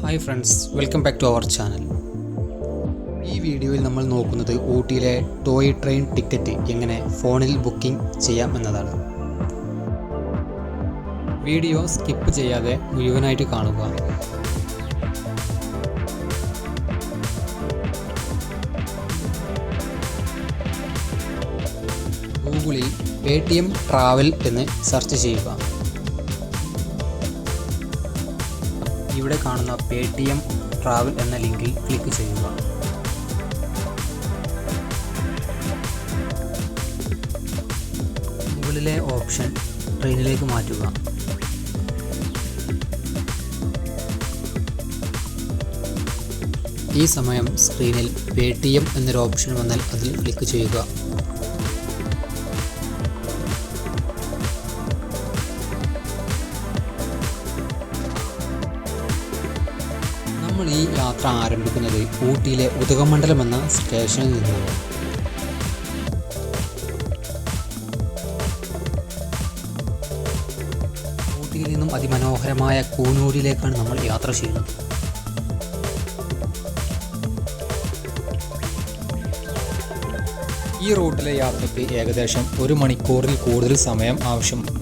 Hi friends, welcome back to our channel. ഈ വീഡിയോയിൽ നമ്മൾ നോക്കുന്നത് ഊട്ടിയിലെ ടോയ് ട്രെയിൻ ടിക്കറ്റ് എങ്ങനെ ഫോണിൽ ബുക്കിംഗ് ചെയ്യാം എന്നതാണ്. വീഡിയോ സ്കിപ്പ് ചെയ്യാതെ മുഴുവനായിട്ട് കാണുക. ഗൂഗിളിൽ പേടിഎം ട്രാവൽ എന്ന് സെർച്ച് ചെയ്യുക. ഇവിടെ കാണുന്ന പേടിഎം ട്രാവൽ എന്ന ലിങ്കിൽ ക്ലിക്ക് ചെയ്യുക. മുകളിലെ ഓപ്ഷൻ ട്രെയിനിലേക്ക് മാറ്റുക. ഈ സമയം സ്ക്രീനിൽ പേടിഎം എന്നൊരു ഓപ്ഷൻ വന്നാൽ അതിൽ ക്ലിക്ക് ചെയ്യുക. നമ്മൾ ഈ യാത്ര ആരംഭിക്കുന്നത് ഊട്ടിയിലെ ഉദകമണ്ഡലം എന്ന സ്റ്റേഷനിൽ നിന്നാണ്. ഊട്ടിയിൽ നിന്നും അതിമനോഹരമായ കൂനൂരിലേക്കാണ് നമ്മൾ യാത്ര ചെയ്യുന്നത്. ഈ റൂട്ടിലെ യാത്രയ്ക്ക് ഏകദേശം 1 മണിക്കൂറിൽ കൂടുതൽ സമയം ആവശ്യമാണ്.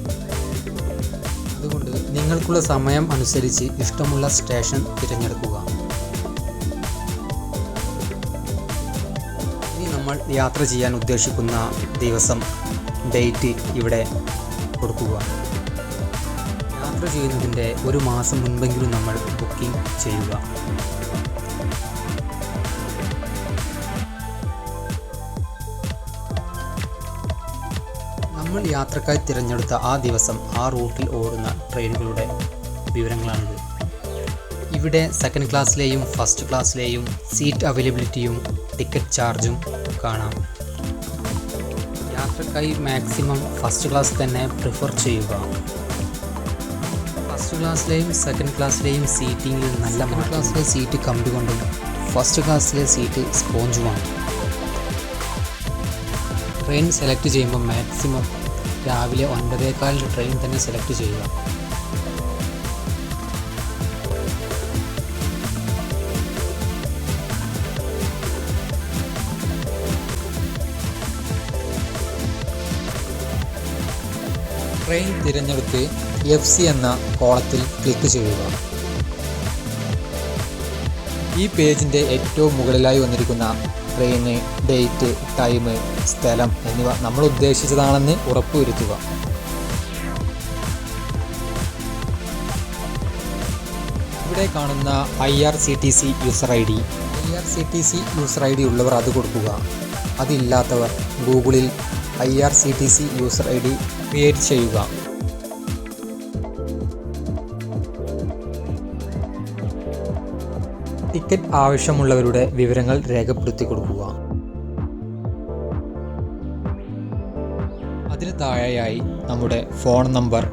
അതുകൊണ്ട് നിങ്ങൾക്കുള്ള സമയം അനുസരിച്ച് ഇഷ്ടമുള്ള സ്റ്റേഷൻ തിരഞ്ഞെടുക്കുക. ഇനി നമ്മൾ യാത്ര ചെയ്യാൻ ഉദ്ദേശിക്കുന്ന ദിവസം, ഡേറ്റ് ഇവിടെ കൊടുക്കുക. യാത്ര ചെയ്യുന്നതിൻ്റെ 1 മാസം മുൻപെങ്കിലും നമ്മൾ ബുക്കിംഗ് ചെയ്യുക. നമ്മൾ യാത്രക്കായി തിരഞ്ഞെടുത്ത ആ ദിവസം ആ റൂട്ടിൽ ഓടുന്ന ട്രെയിനുകളുടെ വിവരങ്ങളാണിത്. ഇവിടെ സെക്കൻഡ് ക്ലാസ്സിലെയും ഫസ്റ്റ് ക്ലാസ്സിലെയും സീറ്റ് അവൈലബിലിറ്റിയും ടിക്കറ്റ് ചാർജും കാണാം. യാത്രക്കായി മാക്സിമം ഫസ്റ്റ് ക്ലാസ് തന്നെ പ്രിഫർ ചെയ്യുക. ഫസ്റ്റ് ക്ലാസ്സിലെയും സെക്കൻഡ് ക്ലാസ്സിലെയും സീറ്റിങ്ങിൽ നല്ല സെക്കൻഡ് ക്ലാസ്സിലെ സീറ്റ് കമ്പി കൊണ്ടും ഫസ്റ്റ് ക്ലാസ്സിലെ സീറ്റ് സ്പോഞ്ചുമാണ്. ട്രെയിൻ സെലക്ട് ചെയ്യുമ്പോൾ മാക്സിമം രാവിലെ 9:15 ട്രെയിൻ തന്നെ സെലക്ട് ചെയ്യുക. ട്രെയിൻ തിരഞ്ഞെടുത്ത് FC എന്ന കോളത്തിൽ ക്ലിക്ക് ചെയ്യുക. ഈ പേജിൻ്റെ ഏറ്റവും മുകളിലായി വന്നിരിക്കുന്ന ട്രെയിന്, ഡേറ്റ്, ടൈം, സ്ഥലം എന്നിവ നമ്മൾ ഉദ്ദേശിച്ചതാണെന്ന് ഉറപ്പുവരുത്തുക. ഇവിടെ കാണുന്ന IRCTC user ID. IRCTC user ID ഉള്ളവർ അത് കൊടുക്കുക. അതില്ലാത്തവർ ഗൂഗിളിൽ IRCTC യൂസർ ID ക്രിയേറ്റ് ചെയ്യുക. ടിക്കറ്റ് ആവശ്യമുള്ളവരുടെ വിവരങ്ങൾ രേഖപ്പെടുത്തി കൊടുക്കുക. അതിന് താഴെയായി നമ്മുടെ ഫോൺ നമ്പർ,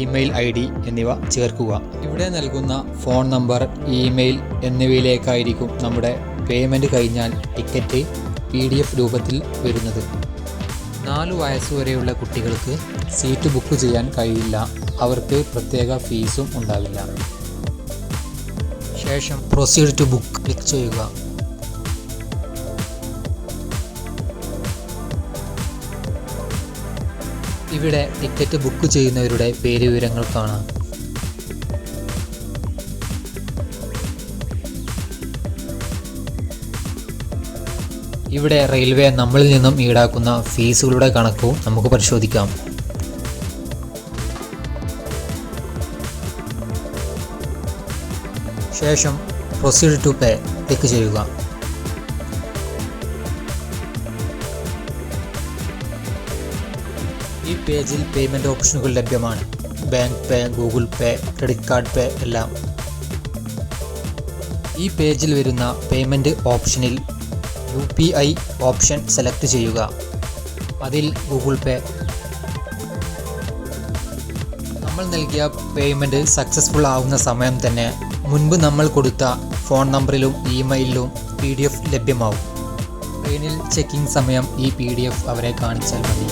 ഇമെയിൽ ID എന്നിവ ചേർക്കുക. ഇവിടെ നൽകുന്ന ഫോൺ നമ്പർ, ഇമെയിൽ എന്നിവയിലേക്കായിരിക്കും നമ്മുടെ പേയ്മെൻറ്റ് കഴിഞ്ഞാൽ ടിക്കറ്റ് PDF രൂപത്തിൽ വരുന്നത്. 4 വയസ്സുവരെയുള്ള കുട്ടികൾക്ക് സീറ്റ് ബുക്ക് ചെയ്യാൻ കഴിയില്ല. അവർക്ക് പ്രത്യേക ഫീസും ഉണ്ടാവില്ല. ശേഷം പ്രൊസീഡ് ടു ബുക്ക് ക്ലിക്ക് ചെയ്യുക. ഇവിടെ ടിക്കറ്റ് ബുക്ക് ചെയ്യുന്നവരുടെ പേര് വിവരങ്ങൾ കാണാം. ഇവിടെ റെയിൽവേ നമ്മളിൽ നിന്നും ഈടാക്കുന്ന ഫീസുകളുടെ കണക്കും നമുക്ക് പരിശോധിക്കാം. ശേഷം പ്രൊസീഡ് ടു പേ ക്ലിക്ക് ചെയ്യുക. ഈ പേജിൽ പേയ്മെൻറ്റ് ഓപ്ഷനുകൾ ലഭ്യമാണ്. ബാങ്ക് പേ, ഗൂഗിൾ പേ, ക്രെഡിറ്റ് കാർഡ് പേ എല്ലാം. ഈ പേജിൽ വരുന്ന പേയ്മെൻറ്റ് ഓപ്ഷനിൽ UPI ഓപ്ഷൻ സെലക്ട് ചെയ്യുക. അതിൽ ഗൂഗിൾ പേ. നമ്മൾ നൽകിയ പേയ്മെൻറ്റ് സക്സസ്ഫുൾ ആവുന്ന സമയം തന്നെ മുൻപ് നമ്മൾ കൊടുത്ത ഫോൺ നമ്പറിലും ഇമെയിലിലും PDF ലഭ്യമാവും. ട്രെയിനിൽ ചെക്കിംഗ് സമയം ഈ PDF അവരെ കാണിച്ചാൽ മതി.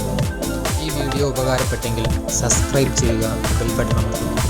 ഈ വീഡിയോ ഉപകാരപ്പെട്ടെങ്കിൽ സബ്സ്ക്രൈബ് ചെയ്യുക, ബെൽ ബട്ടൺ അമർത്തുക.